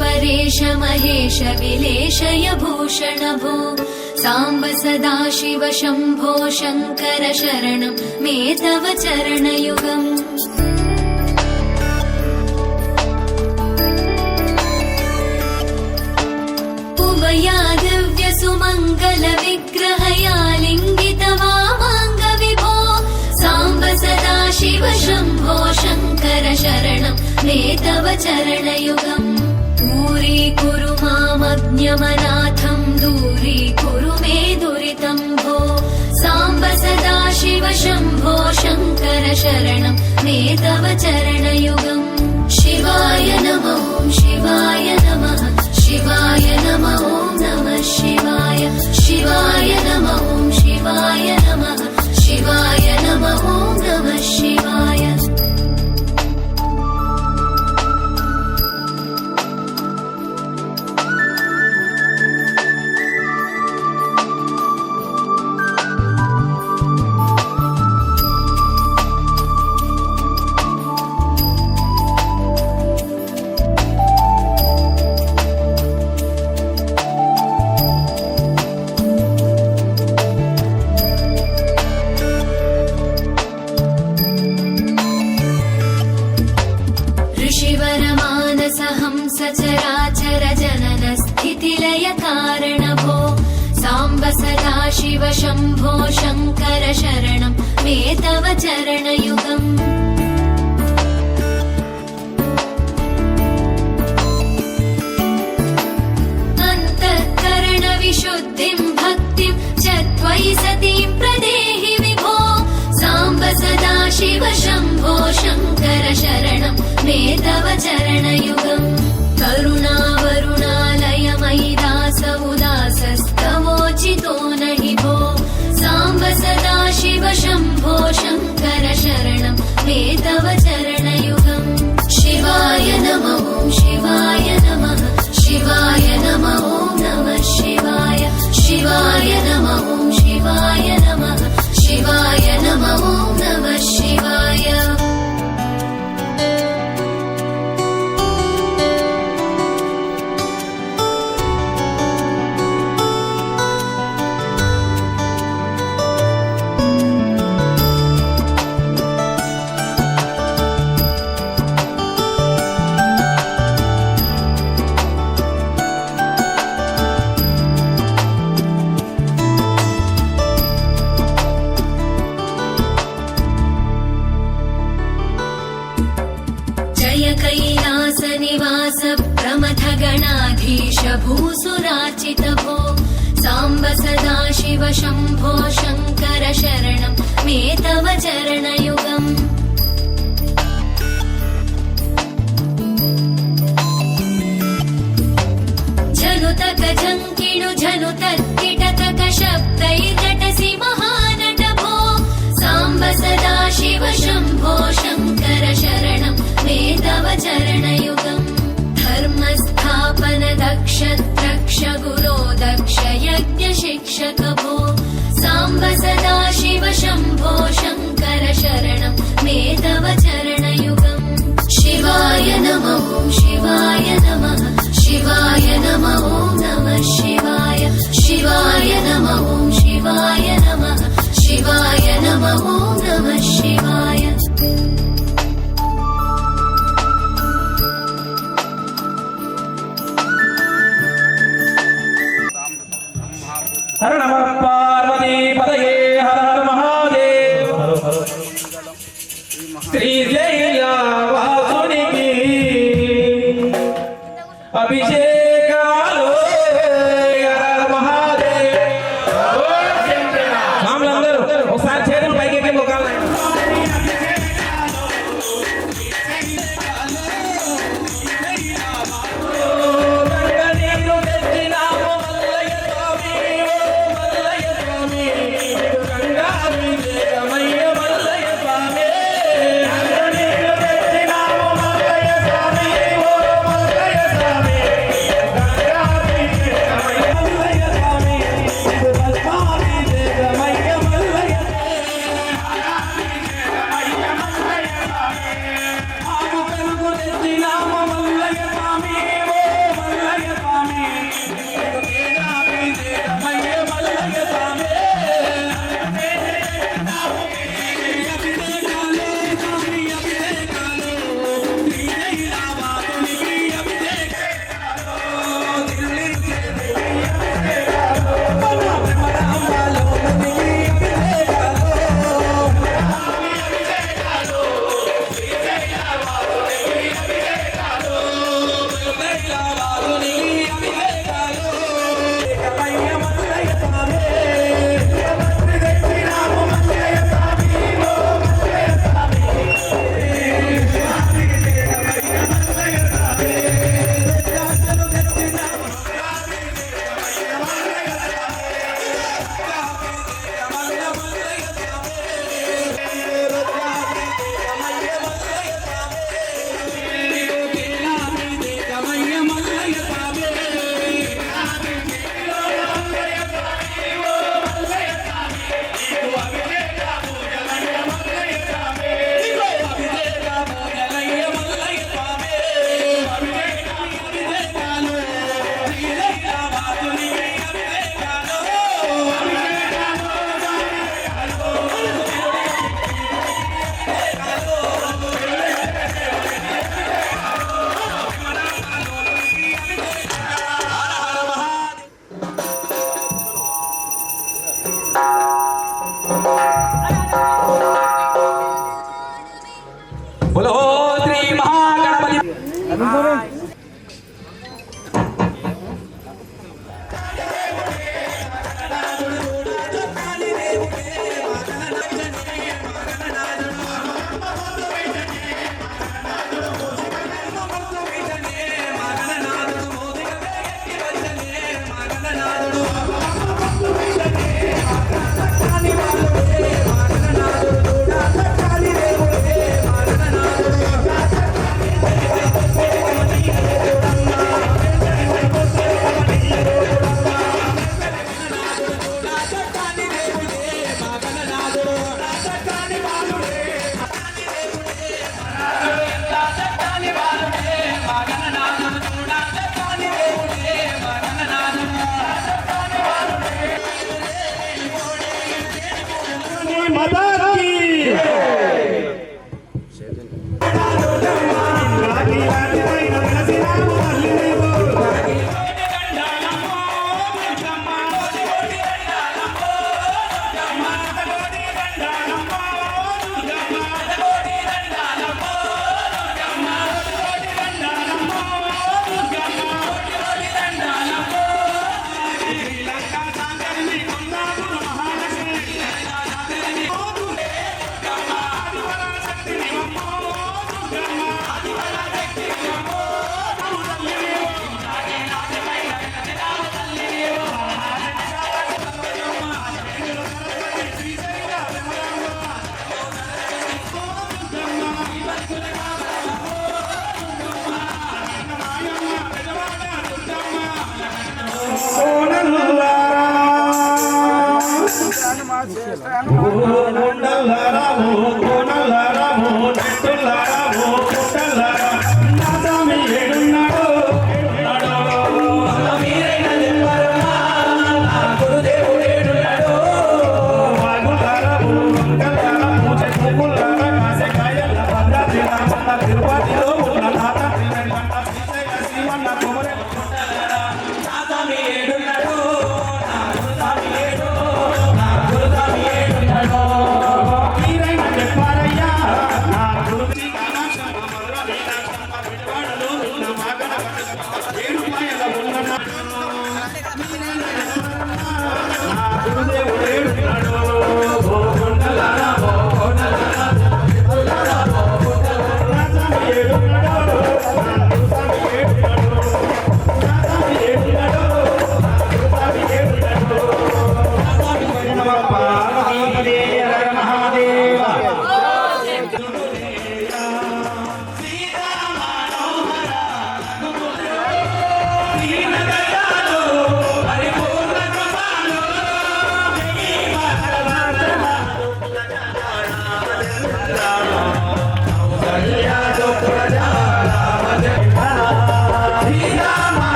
परेश महेश विलेशय भूषण भो साम्ब सदाशिव शम्भो शङ्कर शरणं मे तव चरणयुगम् उमया दिव्य सुमङ्गल विग्रहया लिङ्गित वामाङ्ग विभो साम्ब सदाशिव शम्भो शङ्कर शरणं मे तव चरणयुगम् दूरीकुरु मामज्ञमनाथं दूरीकुरु मे दुरितं भो साम्ब सदाशिव शम्भो शङ्कर शरणं मे तव चरणयुगम् शिवाय नमः शिवाय नमः शिवाय नमः नमः शिवाय शिवाय नमः शिवाय नमः शिवाय नमः नमः शिवाय सचराचर जनन स्थितिलय कारण भो साम्ब सदाशिव शम्भो शङ्कर शरणं मे तव चरणयुगम् अन्तःकरण विशुद्धिं भक्तिं च त्वयि सतीं प्रदेहि विभो साम्ब सदाशिव शम्भो शङ्कर शरणं मे तव चरणयुगम् करुणावरुणालय मयि दास उदासस्तवोचितो नहि भो साम्ब सदाशिव शम्भो शङ्कर शरणं मे तव चरणयुगम् शिवाय नमः शिवाय नमः शिवाय नमः नमः शिवाय शिवाय नमः शिवाय नमः शिवाय नमः नमः शिवाय कैलास निवास प्रमथ गणाधीश भूसुराचित भो साम्ब सदाशिव शम्भो शङ्कर शरणं मे तव चरणयुगम् झनुतक झङ्किणु झनुतत्किटतक शब्दैर्नटसि महानट भो साम्ब सदाशिव शम्भो शङ्कर शरणं मे तव चरणयुगम् धर्मस्थापन दक्ष द्रक्ष गुरो दक्ष यज्ञ शिक्षक भो साम्ब सदाशिव शम्भो शङ्कर शरणं मे तव चरणयुगम् शिवाय नमः शिवाय नमः शिवाय नमः नमः शिवाय शिवाय नमः शिवाय नमः शिवाय नमः नमः शिवाय हर नमः पार्वती पतये हर हर महादेव श्री जया वासुनी की अभिषेक हर महादेव रामలందరూ ఒకసారి చేతులు పైకి ఎత్తి ముఖాలు కొండలరాము కోనలరాము నెట్టులరాము పుట్టలరా నా స్వామి ఏడున్నాడు మీరైన చెప్పరమ్మా నా గురుదేవుడు ఏడున్నాడు వాగులరాము వంకలరాము చెట్టులరా కాసకాయల భద్రాద్రి రామన్న తిరుపతిలో ఉన్న నాథ త్రివేణి శ్రీశైల శ్రీమన్న కుమరే కొండలరా నా స్వామి ఏడున్నాడు నా గురుస్వామి ఏడు నా గురుస్వామి ఏడున్నాడు మీరైన చెప్పారయ్యా నా గురుజీ కామాక్షమ్మ మధుర మీనాక్షమ్మ విజయవాడలో ఉన్న మాగన ఏడుపాయల ఉన్న నా గురుదేవుడు ఏడున్నాడు ఓ కొండలరా ఓ కొండలరా నా స్వామి ఏడున్నాడు నా గురుస్వామి ఏడున్నాడు నా స్వామి ఏడున్నాడు నా గురుస్వామి ఏడున్నాడు నా స్వామి నమ పార్వతీ హర మహాదేవ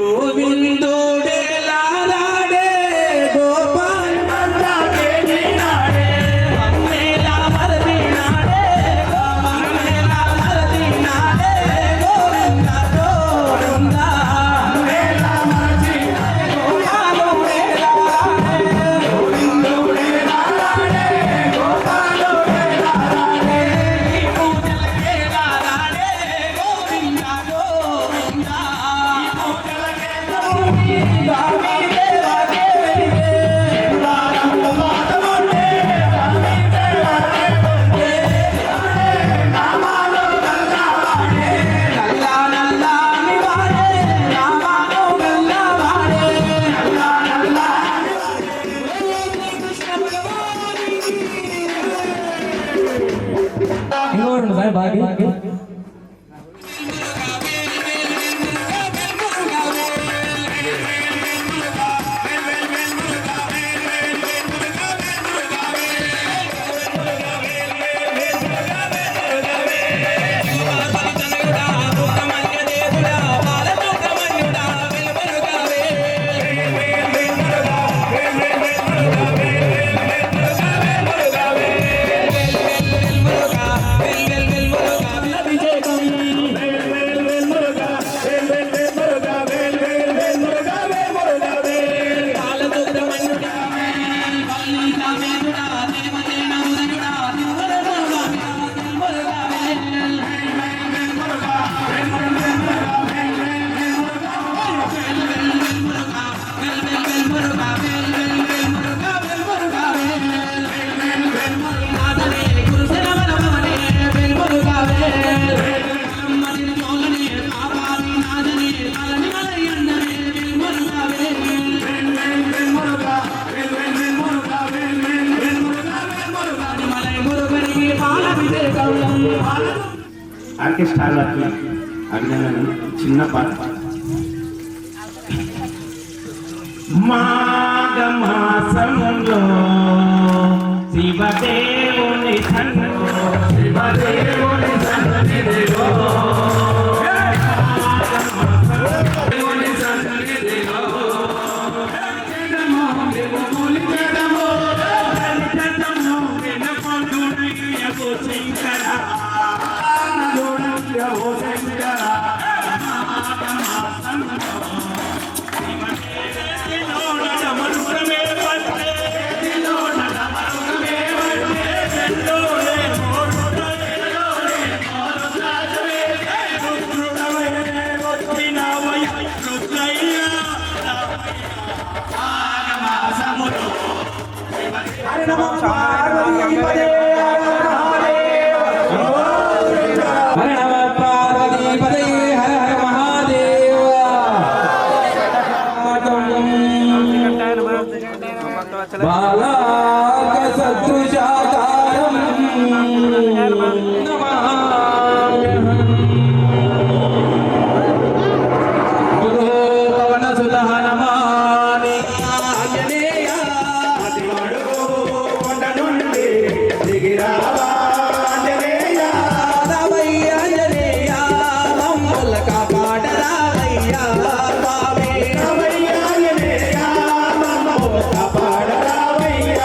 గోవిందుడే లాలాడే గోపాల్ మందాకే నాడే మమ్మేలా మరది నాడే మమ్మేలా మరది నాడే గోవింద గోవింద మమ్మేలా మరది గోపాలుడే లాలాడే గోవిందుడే లాలాడే గోపాలుడే లాలాడే ఈ పూజలకే లాలాడే గోవింద గోవింద కష్టాలకి అభినందనలు. చిన్న పాట. మాఘమాసంలో శివదేవుని సన్నిధిలో కాపాడరావయ్యా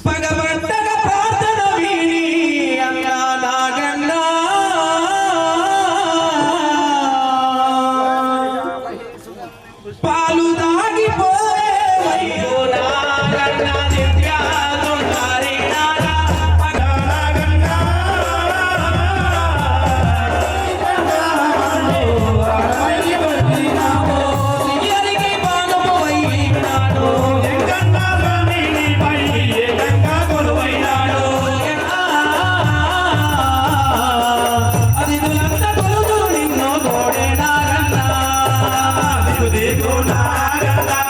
పగబట్టగా ప్రార్థన వీడి అన్నా నాగన్నా పాలు దాగిపోయే వయ్యో నాగన్నా నిత్యాదుంటారి నాగా పగనాగన్నా సియరికి బాణము వయ్యినాడు అదిదులంతా కొలుదురు నిన్ను గోడే నాగన్నా నాగన్నా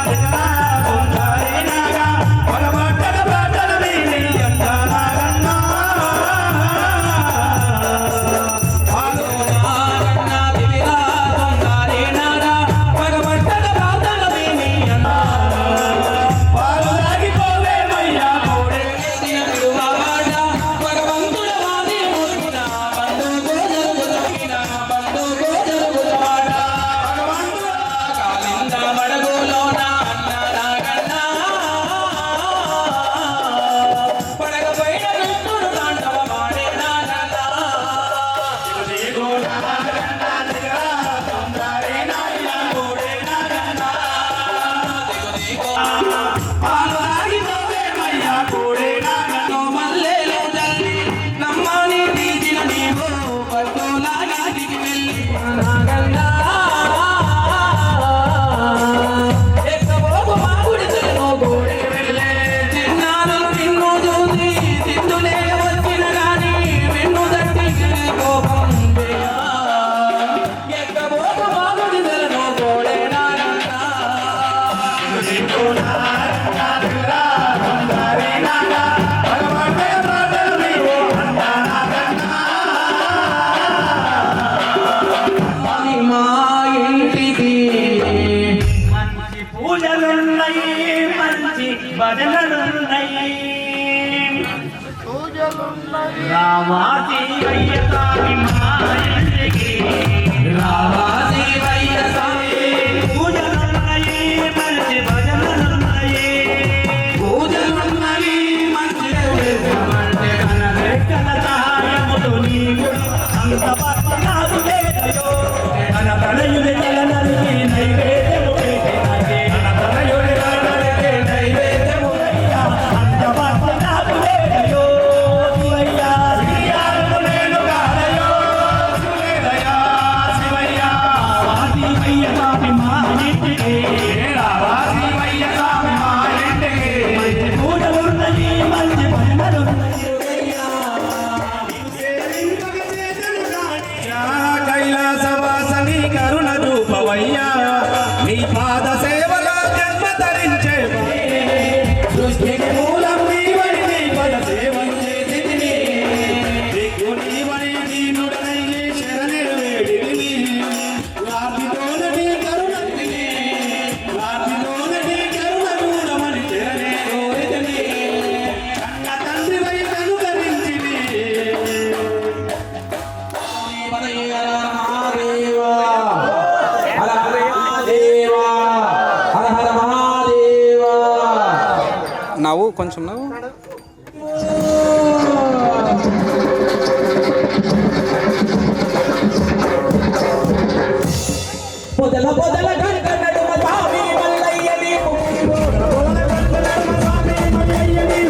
దివిలా దొంగారే నాగా పగబట్టగ ప్రార్థన విని అన్నా పాలు తాగిపోవే మయ్యా గోడే తిన విడువాడ భగవంతుడ వాది ముట్టిన బండు గోజలు గుదకిన బండు గోజలు గుదవాడ భగవంతుడ కాలింద మడగులోన అన్న నాగన్నా పడగపైన కృష్ణుడు తాండవమాడే నాగన్నా పాలు తాగిపోవే మయ్యా గోడే నాగన్నా మల్లెలు జల్లి నమ్మని తీసిన నీవు పట్టులాగా దిగి వెళ్ళి నాగన్నా ఎక్కబోకు మా గుడిసెలో గోడే వెళ్ళే చిన్నారులు నిన్ను చూసి దిద్దులే వచ్చిన గాని వెన్ను దట్టి కోపం వేయా. ఎక్కబోకు మా గుడిసెలో గోడే నాగన్నా అది మా ఇంటికి మంచి పూజలున్నాయి మంచి భజనలున్నాయి రామాతి అయ్యతామి మా ఇంటికి రావాసి వయ్య స్వామి పూజలున్నాయి మంచి భజనలున్నాయి పూజలున్నవి మంచి పూజలుంటే రెక్కల సహాయముతో నీకు అంత పద్మనాభు వేదయో తన తనయుని తలనరికి నైవేద్యము పెట్టినదే తన తనయుని తలనరికి నైవేద్యము అయ్యా అంత పద్మనాభు వేదయో శివయ్యా శ్రీయాలను నేను కాదయో శివయ్యా శివయ్యా వాసి అయ్య స్వామి మా ఇంటికి రావాసి అయ్య స్వామి మా ఇంటికి మంచి పూజలున్నది మంచి భజనలున్నది కైలాసవాసని కరుణ రూపవయ్యా నీ పాద సేవలో జన్మ ధరించే సృష్టికి మూలం నీవని నీ పద సేవం చేసితిని దిక్కు నీవని దీనుడనై శరణే వేడిని రాతితోన నీ కరుణతిని రాతితోన నీ కరుణ మూలమని శరణే కోరితిని కన్న తండ్రివై కనుగరించిని హర హర మహాదేవ హర హర మహాదేవ నవ్వు కొంచెం నవ్వు పొదల పొదల గంట నడుమ స్వామి మల్లయ్యని మల్లయ్యని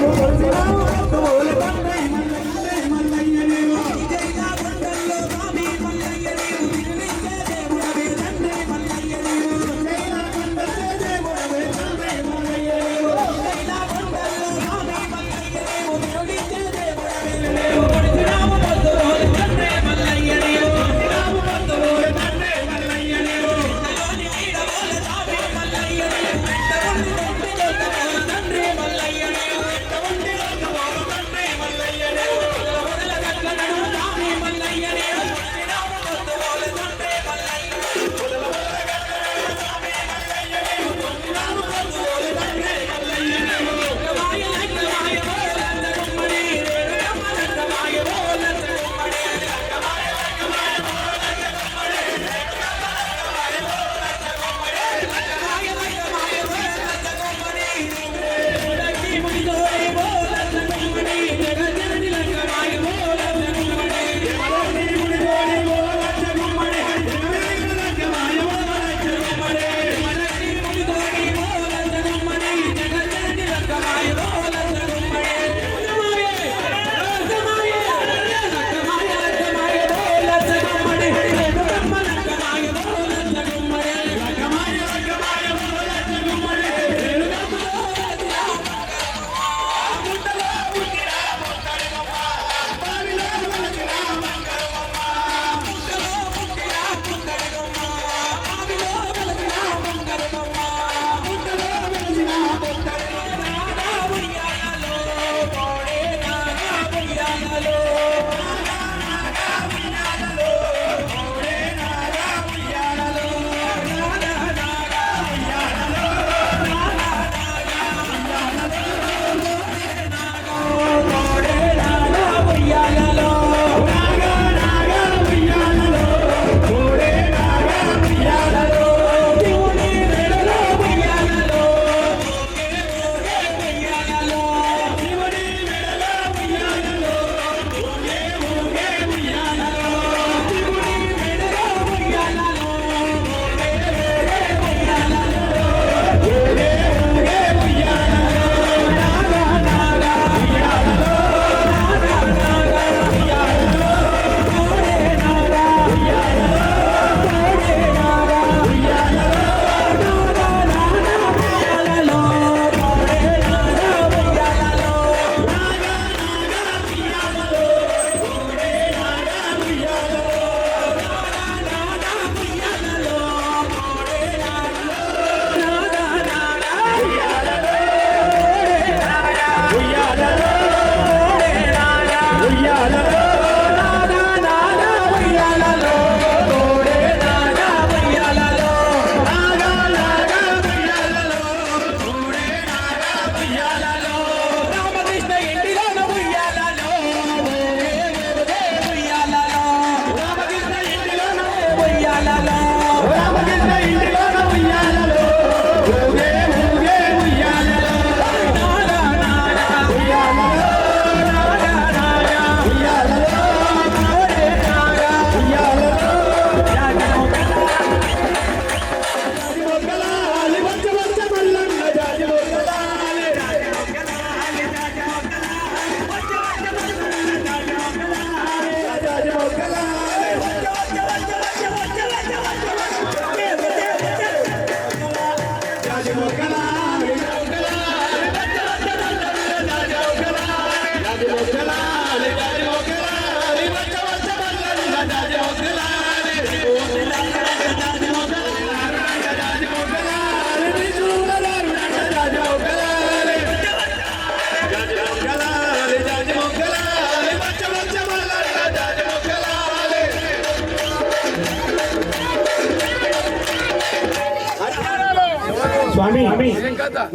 స్వామి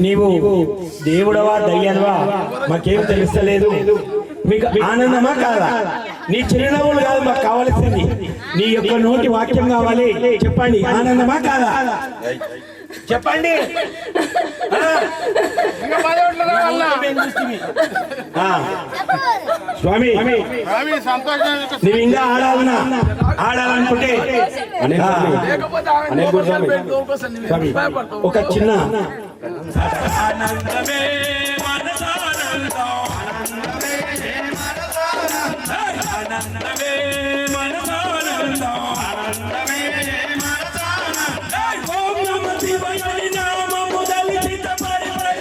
నీవు దేవుడవా దయ్యానవా మాకేం తెలుస్తలేదు. మీకు ఆనందమా కాదా? నీ చిరునవ్వులు కాదు మాకు కావాల్సింది, నీ యొక్క నోటి వాక్యం కావాలి. చెప్పండి, ఆనందమా కాదా? చెప్పండి. స్వామి నువ్వు ఇంకా ఆడాలనుకుంటే స్వామి ఒక చిన్న ఆనందమే మనసానందం, ఆనందమే మనసానందం, ఆనందమే మనసానందం. ఓం నమః శివాయ నామము దళిత పరిపై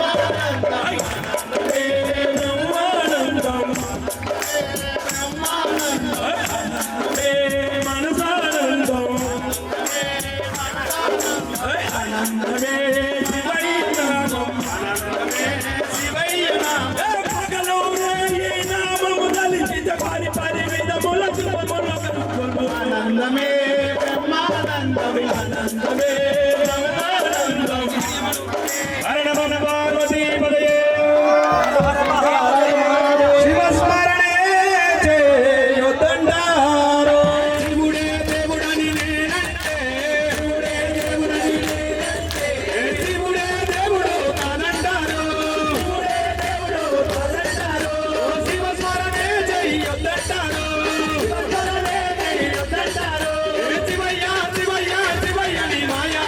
ఆనందమే బ్రహ్మానందం, ఆనందమే మనసానందం, ఆనందమే శివయ్య నామం, ఆనందమే శివయ్య నామం. పగలోనే ఈ నామము దళిత పరిపై విధముల శుభముల ఆనందమే బ్రహ్మానందమే, ఆనందమే బ్రహ్మానందం. హర నమ పార్వతీ పదయే శివస్మరణే చేయొద్దంటారో. శివుడే దేవుడని నేనంటే, శివుడే దేవుడని నేనంటే, శివుడే దేవుడు కానంటారు, శివుడే దేవుడు కానంటారు. శివస్మరణే చేయొద్దంటారు, శివస్మరణే చేయొద్దంటారు. శివయ్య శివయ్య శివయ్య నీ మాయా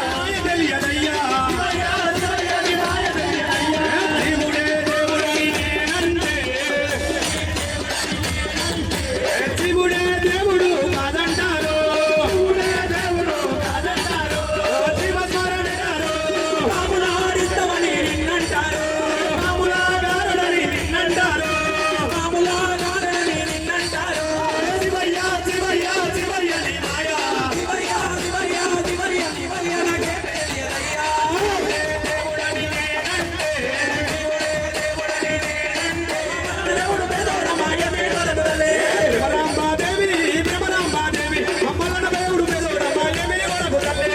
తెలియదయ్యా, శివయ్య శివయ్య నీ మాయ తెలియదయ్యా. శివుడే దేవుడని నేనంటే, శివుడే దేవుడు కాదంటారు, శివుడే దేవుడు కాదంటారు. శివస్మరణారు రాములాడిద్దమని నిన్నంటారు, రాములాగారుడని నిన్నంటారు, రాములాగారుడని నిన్నంటారు. శివయ్య శివయ్య శివయ్య నీ మాయా, శివయ్య శివయ్య శివయ్య శివయ్య నాకే తెలియదయ్యా. దేవుడని నేనంటే, దేవుడని నేనంటే, దేవుడు పేదోడ మాయమే వరదలే. భ్రమరాంబాదేవి భ్రమరాంబాదేవి మమ్మలను దేవుడు పేదోడ మాయమే వరదలే.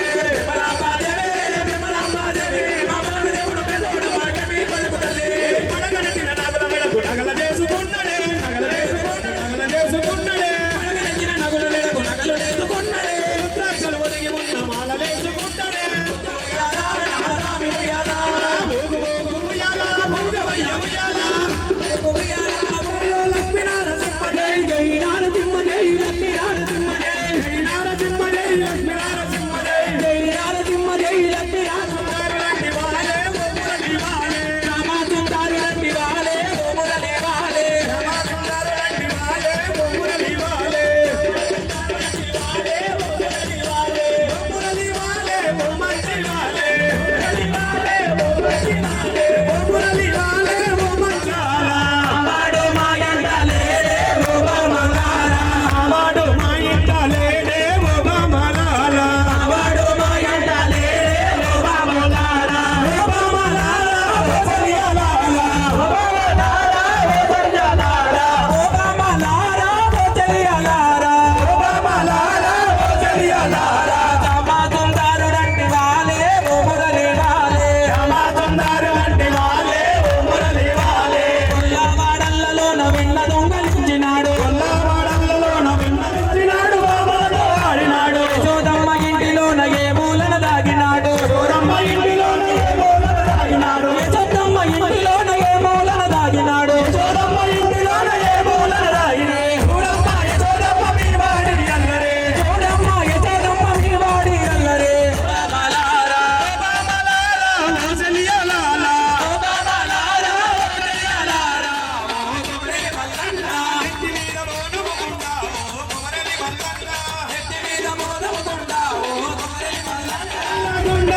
భ్రమరాంబాదేవి భ్రమరాంబాదేవి మమ్మలను దేవుడు పేదోడ మాయమే వరదలే. పడగనెత్తిన నగల మెడకు నగల చేసుకున్నడే, నగల చేసుకున్నడే, నగల చేసుకున్నడే. పడగనెత్తిన నగల మెడకు నగలు చేసుకున్నడే. రుద్రాక్షలు ఒదిగి ఉన్న మాల వేసుకున్నడే. రామి ఉయ్యాల, భోగు భోగు ఉయ్యాల, భోగవయ్య ఉయ్యాల, భోగు ఉయ్యాల, భోగు లక్ష్మీ నరసింహ జై, జై నరసింహ జై, లక్ష్మీ నరసింహ జై, జై నరసింహ జై, లక్ష్మీ నరసింహ జై, జై నరసింహ జై, లక్ష్మీ నరసింహారెడ్డి వాలే, ఓమురలి వాలే, రామచంద్రారెడ్డి వాలే, ఓమురలి వాలే, రామచంద్రారెడ్డి వాలే, ఓమురలి వాలే, ఓమురలి వాలే, ఓమంచి వాలే, ఓమురలి వాలే, ఓమంచాల. అవాడు మాయంటలే ఓబమలాల, అవాడు మాయంటలే ఓబమలాల, అవాడు మాయంటలే ఓబమలాల, ఓబమలాల ఓసలియాలాల, ఓబమలాల ఓసలియాలాల, ఓబమలాల ఓసలియాలాల, ఓబమలాల ఓసలియాలాల. రామచంద్రారుడంటి వాలే, ఓమురలి వాలే, రామచంద్రారుడంటి వాలే, ఓమురలి వాలే. కొల్లవాడల్లలోన వెన్న దొంగలించినాడు, కొల్లవాడల్లలోన వెన్న దొంగలించినాడు, బాబాతో ఆడినాడు. యశోదమ్మ ఇంటిలోన ఏ మూలన దాగినాడు, యశోదమ్మ ఇంటిలోన ఏ మూలన దాగినాడు, యశోదమ్మ ఇంటిలోన ఏ మూలన దాగినాడు, యశోదమ్మ ఇంటిలోన ఏ మూలన దాగినాడు. చూడమ్మ యశోదమ్మ మీ వాడి అల్లరే, చూడమ్మ యశోదమ్మ మీ వాడి అల్లరే. ఓబమలాల, ఓబమలాల, ఓసలియాలాల, ఓబమలాల, ఓసలియాలాల. ఓమురలి మల్లన్న, ఎత్తి మీద మోనముకుంటా, ఓమురలి మల్లన్న, ఎత్తి మీద మోనముకుంటా, ఓమురలి మల్లన్న.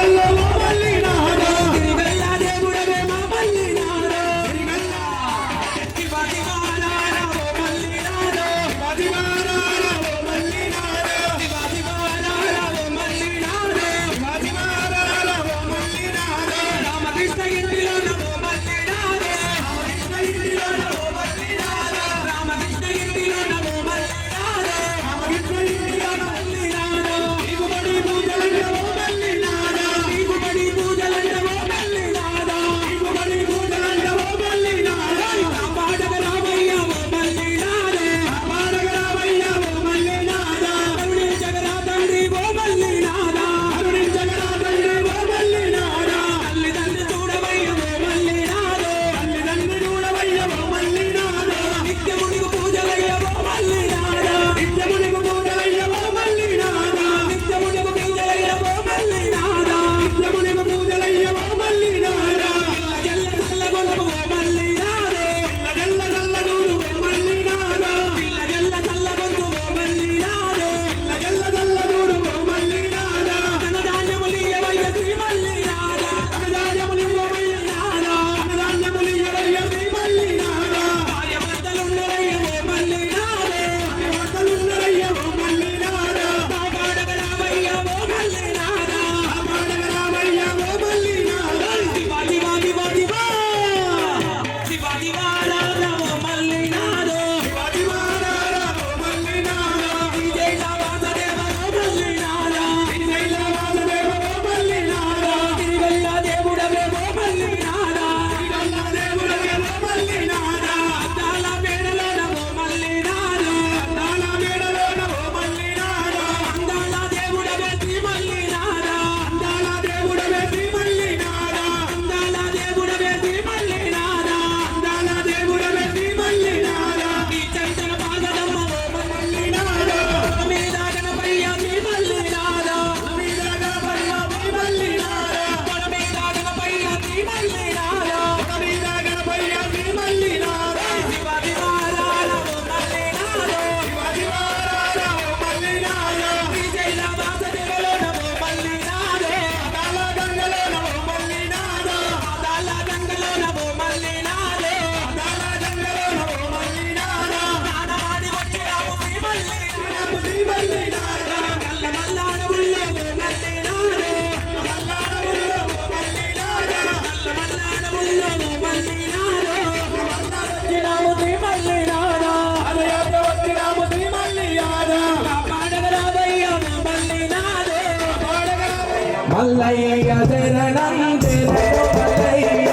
మల్లయ్య శరణం శరణం మల్లయ్య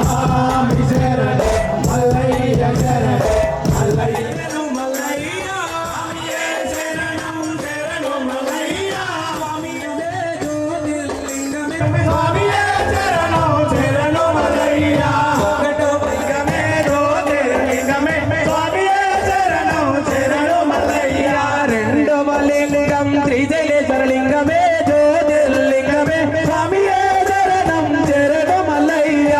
స్వామి శరణం మల్లయ్య శరణం మల్లయ్య మల్లయ్య స్వామియే శరణం శరణం మల్లయ్య స్వామియే జ్యోతిర్లింగమే స్వామియే శరణం శరణం మల్లయ్య ఒకటో లింగమే జ్యోతిర్లింగమే స్వామియే శరణం శరణం మల్లయ్య రెండవ లింగం శ్రీశైలేశ్వర లింగమే జ్యోతిర్లింగమే స్వామియే శరణం శరణం మల్లయ్య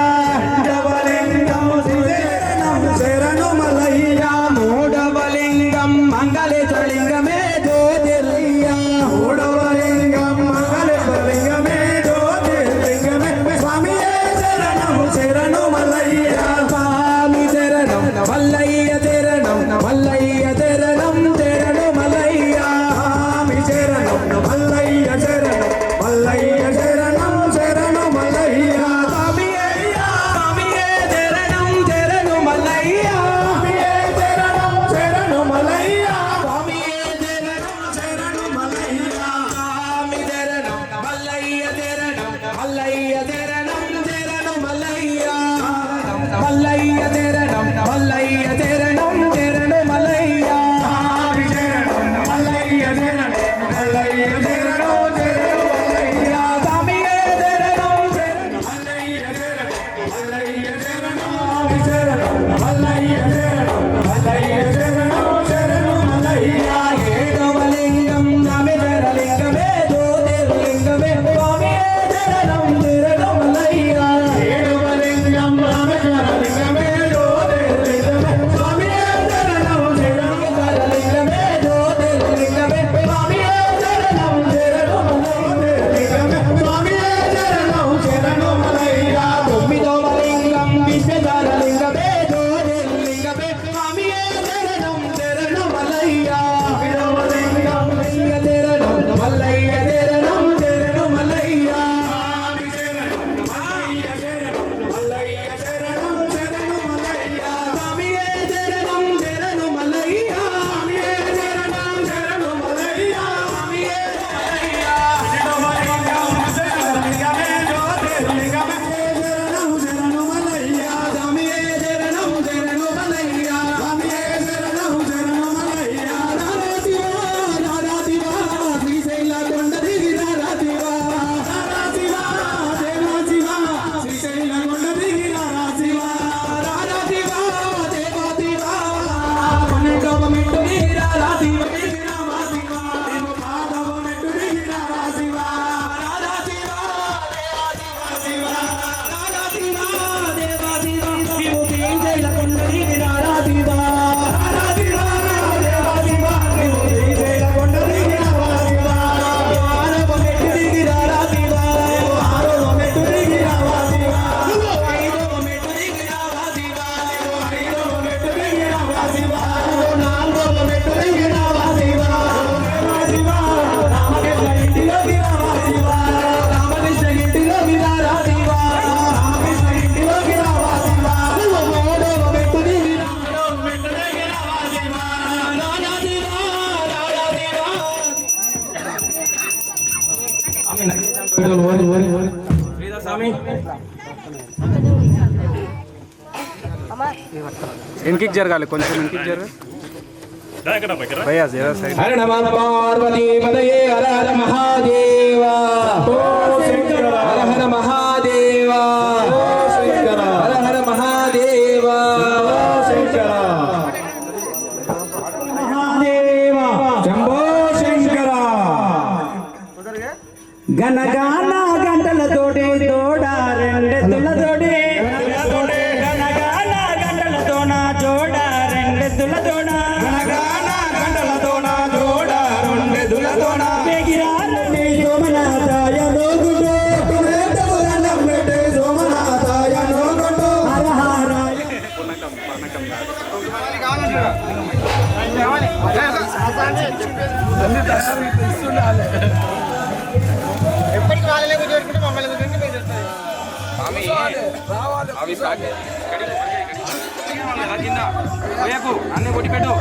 రెండవ లింగం శ్రీశైలం శరణం మల్లయ్య మూడవ లింగం మంగళేశ్వర లింగమే జ్యోతిర్లింగ మూడవ లింగం మంగళేశ్వర లింగమే జ్యోతిర్లింగమే స్వామియే శరణం శరణం మల్లయ్య స్వామి శరణం మల్లయ్య శరణం మల్లయ్య శరణం శరణం మల్లయ్య స్వామి శరణం మల్లయ్య శరణం మల్లయ్య శరణం శరణం మల్లయ్య స్వామియే స్వామియే శరణం శరణం మల్లయ్య స్వామియే శరణం శరణం మల్లయ్య స్వామియే శరణం శరణం మల్లయ్య స్వామి శరణం మల్లయ్య శరణం మల్లయ్య శరణం శరణం మల్లయ్య మల్లయ్య శరణం మల్లయ్య శరణం శరణం మల్లయ్య స్వామి శరణం మల్లయ్య శరణం మల్లయ్య శరణం శరణం మల్లయ్య స్వామియే శరణం శరణం మల్లయ్య శరణం మల్లయ్య శరణం స్వామి శరణం మల్లయ్య శరణం మల్లయ్య శరణం శరణం మల్లయ్య ఏడవ లింగం రామేశ్వర లింగమే జ్యోతిర్లింగమే స్వామియే శరణం శరణం మల్లయ్య ఏడవ లింగం రామేశ్వర లింగమే జ్యోతిర్లింగమే స్వామియే శరణం శరణం లింగమే జ్యోతిర్లింగమే స్వామియే శరణం శరణం లింగమే స్వామియే శరణం శరణం మల్లయ్య తొమ్మిదవ లింగం విశ్వేశ్వర లింగమే జ్యోతిర్లింగమే స్వామియే శరణం శరణం మల్లయ్య తొమ్మిదవ లింగం లింగ శరణం మల్లయ్య శరణం శరణం మల్లయ్య స్వామి శరణం మల్లయ్య శరణం మల్లయ్య శరణం శరణం మల్లయ్య స్వామియే శరణం శరణం మల్లయ్య స్వామియే శరణం శరణం మల్లయ్య స్వామియే మల్లయ్య పన్నెండవ లింగం లింగమే జ్యోతిర్లింగమే శరణం శరణం మల్లయ్య స్వామియే శరణం శరణం మల్లయ్య స్వామియే శరణం శరణం మల్లయ్య రారా శివ శ్రీశైల కొండ దిగి రారా శివ దేవ శివ శ్రీశైల కొండ దిగి రారా శివ దేవ శివ పన్నెండవ మెట్టు దిగి రారా శివ పాదవ మెట్టు దిగి రారా శివ దేవ శివ నీవు శ్రీశైల కొండ దిగి రారా శివ దేవ శివ నీవు శ్రీశైల కొండ దిగి రారా శివ ఆరవ మెట్టు దిగి రారా శివ ఆరవ మెట్టు దిగి రారా శివ ఐదవ మెట్టు దిగి రారా శివ ఐదవ మెట్టు దిగి రారా శివ నాలుగవ మెట్టు దిగి రారా శివ శివ రామకృష్ణ ఇంటిలోకి రారా శివ రామకృష్ణ ఇంటిలోకి రారా శివ రామకృష్ణ ఇంటిలోకి రారా శివ మూడవ మెట్టు దిగి రారా మెట్టు దిగి రారా శివ రారా శివ రారా శివ స్వామి వెనక్కి జరగాలి కొంచెం వెనక్కి జరగాలి భయ్యా జరా సైడ్ హర నమ పార్వతీ పదయే హర హర మహాదేవ హర హర మహాదేవ హర హర మహాదేవ మహాదేవ శంభో శంకర గణగాన గంటలతోటి తోడ రెండెత్తులతోటి గణగాన గంటలతోన జోడ రెండెత్తులతోన గణగాన గంటలతోన జోడ రెండెత్తులతోన ఎగిరారండి సోమనాథాయ నోగుడు సోమనాథాయ నోగుడు హర హరాయ ఎప్పటికి వాళ్ళనే కూర్చోబెట్టుకుంటే మమ్మల్ని కూర్చోబెట్టి మీరు అవి స్టార్ట్ కింద పోయకు అన్ని కొట్టి పెట్టు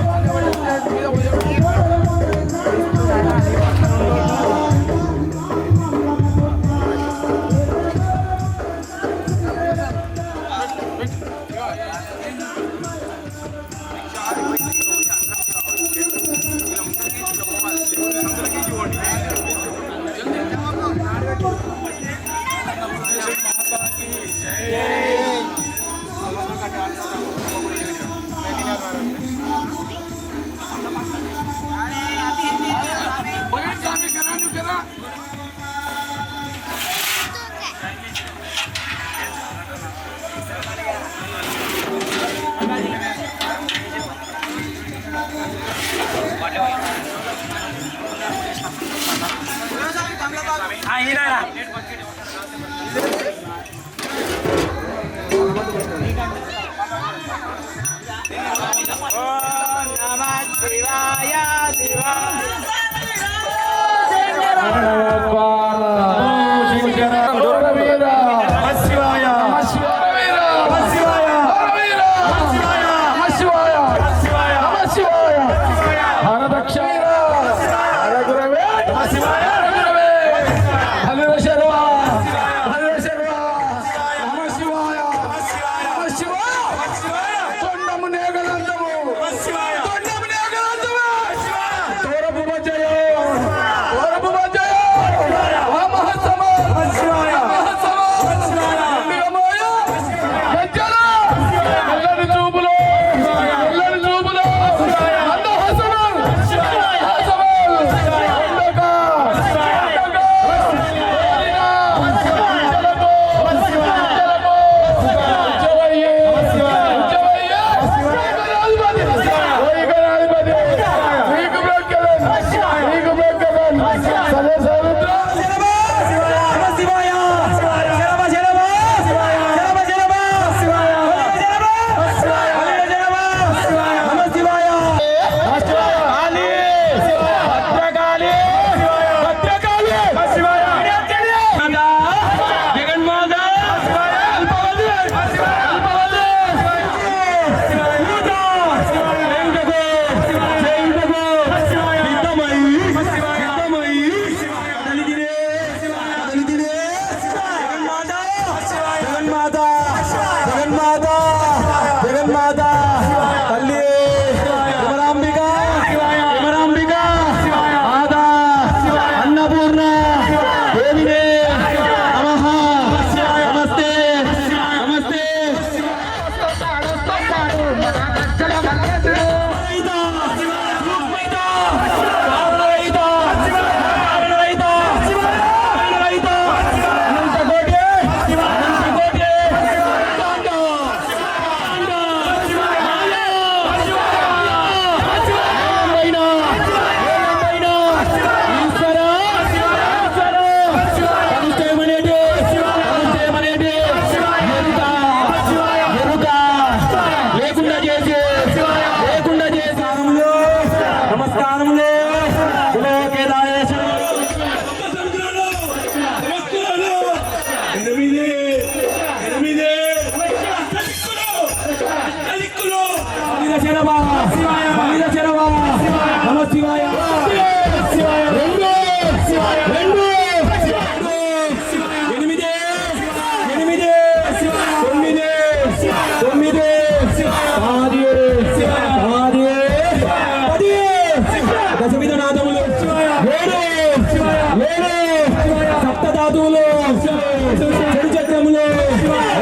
పంచభూతములు చెడు చక్రములు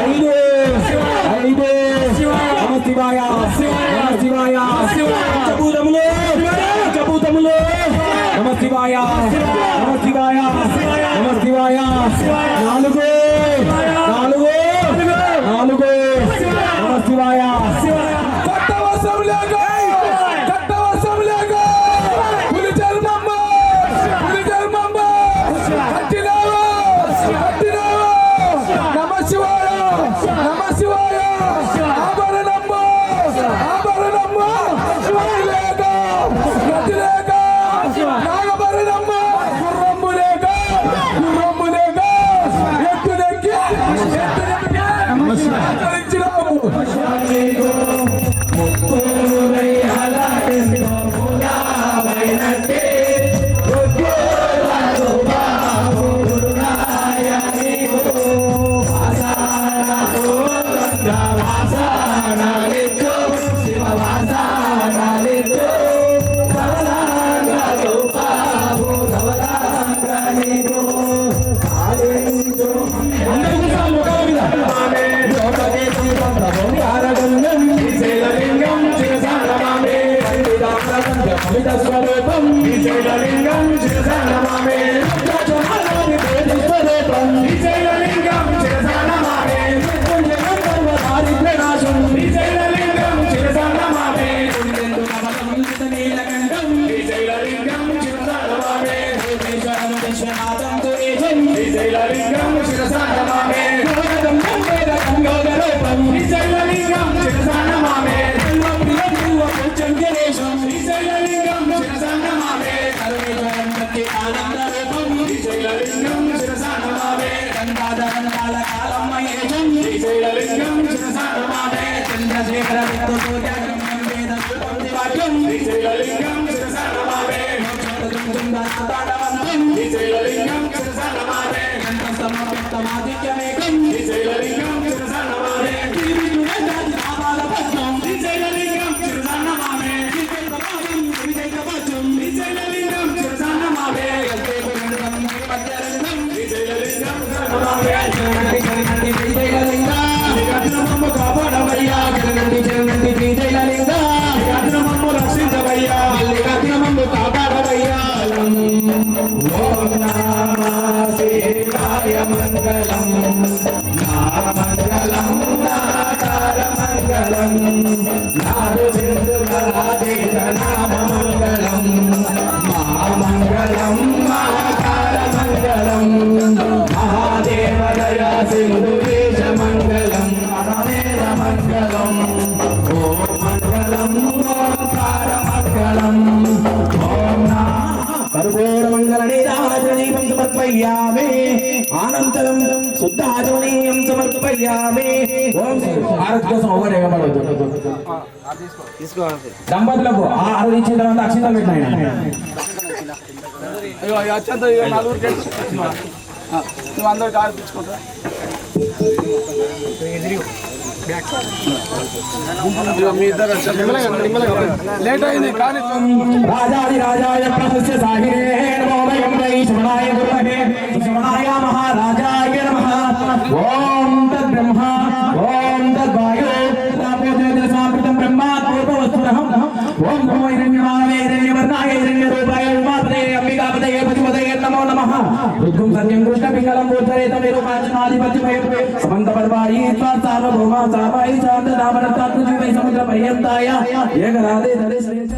5 నమ శివాయ నమ శివాయ పంచభూతములు నమ శివాయ నమ శివాయ నమ శివాయ 4 నమ శివాయ అనంతరం శుద్ధాచమనీయం సమర్పయామి. ఓం భారత్ కోసం ఒకటే దంపతులకు ఆరతి ఇచ్చిన తర్వాత అక్షింతలు పెట్టినాయి. అందరికి ఆర్పించుకుంటా లేట్ అయింది కానీ రాజాది రాజాయ ప్రసస్య సాగిరే నమో వై శమనాయ గురవే శమనాయ మహారాజాయ నమః. ఓం తద్ బ్రహ్మ ఓం తద్ వాయు రాపోదేన సామృతం బ్రహ్మాత్మోపవస్తురహం. ఓం నమో హిరణ్యమాలే హిరణ్యవర్ణాయ హిరణ్యరూపాయ ఉమాపదే అంబికాపదే పశుపదే నమో నమః. రుద్రం సత్యం కృష్ణ పింగళం భూతరేత నిరూపాచనాధిపతిమయ సమంత పర్వాయి సార్వభౌమ సామాయి శాంత దామనతాత్మజీవై సముద్ర పర్యంతాయ ఏకరాధే ధరే శ్రేష్ఠ.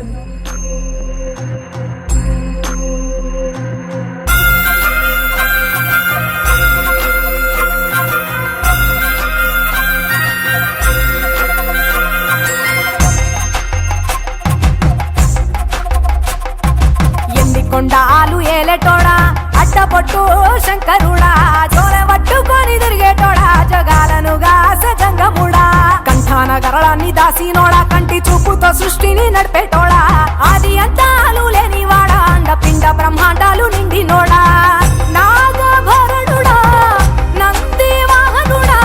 కొండాలు ఏలేటోడా అడ్డపొట్టు శంకరుడా జోర పట్టుకొని తిరిగేటోడా జగాలను గాసగంగముడా కంఠాన గరళాన్ని దాసినోడా కంటి చూపుతో సృష్టిని నడిపేటోడా ఆది అంతాలు లేనివాడా అండ పిండ బ్రహ్మాండాలు నిండినోడా నాగభరణుడా నంది వాహనుడా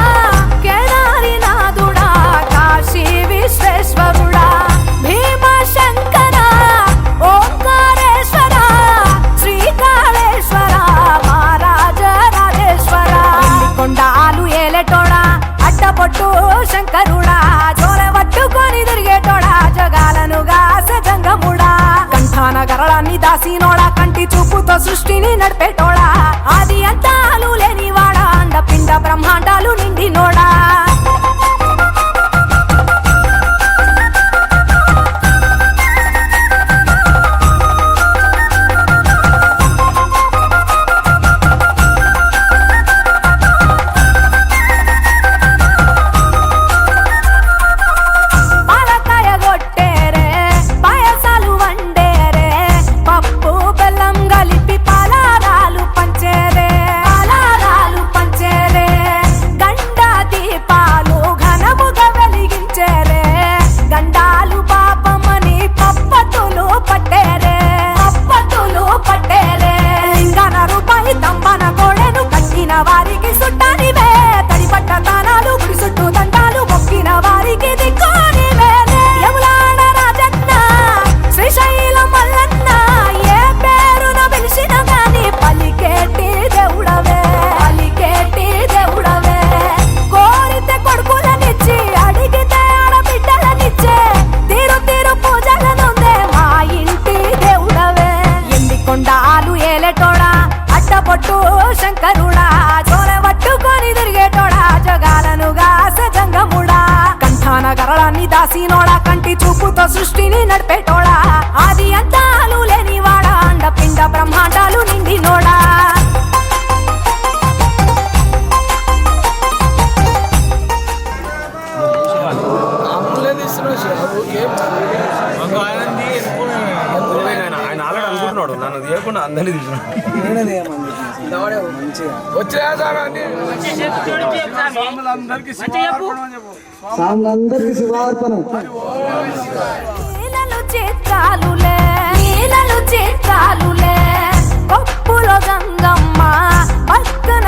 కేదారి నాథుడా కాశీ విశ్వేశ్వరుడా భీమ శంకర ఓంకారేశ్వర శ్రీకాళేశ్వర మహారాజ రాజేశ్వర సృష్టిని నడిపేటోడా ఆది అంతాలు లేనివాడా అండపిండ బ్రహ్మాండాలు నిండినోడా వారికి సుట్టానివే తడిపట్ట తానాలు గుడి చుట్టూ దండాలు మొక్కిన వారికి దిక్కునివే యములాడ రాజన్న శ్రీశైలం మల్లన్న ఏ పేరున పిలిచిన గాని పలికేటి దేవుడవే కోరితే కొడుకులనిచ్చి అడిగితే ఆడబిడ్డలనిచ్చే తీరు తీరు పూజలనుందే మా ఇంటి దేవుడవే ఎండి కొండాలు ఏలేటోడా అట్టపొట్టు శంకరుడా చోరె పట్టుకొని తిరిగేటోడా జగాలను గాసె జంగముడా కంఠాన గరళాన్ని దాసినోడా కంటి చూపుతో సృష్టిని నడిపేటోడా ఆది అంతాలు లేనివాడా అండపిండ బ్రహ్మాండాలు నిండినోడా నన్ను తీయకుండా అందరినీ నీలలు చిత్రాలులే పప్పులో గంగమ్మ పక్కన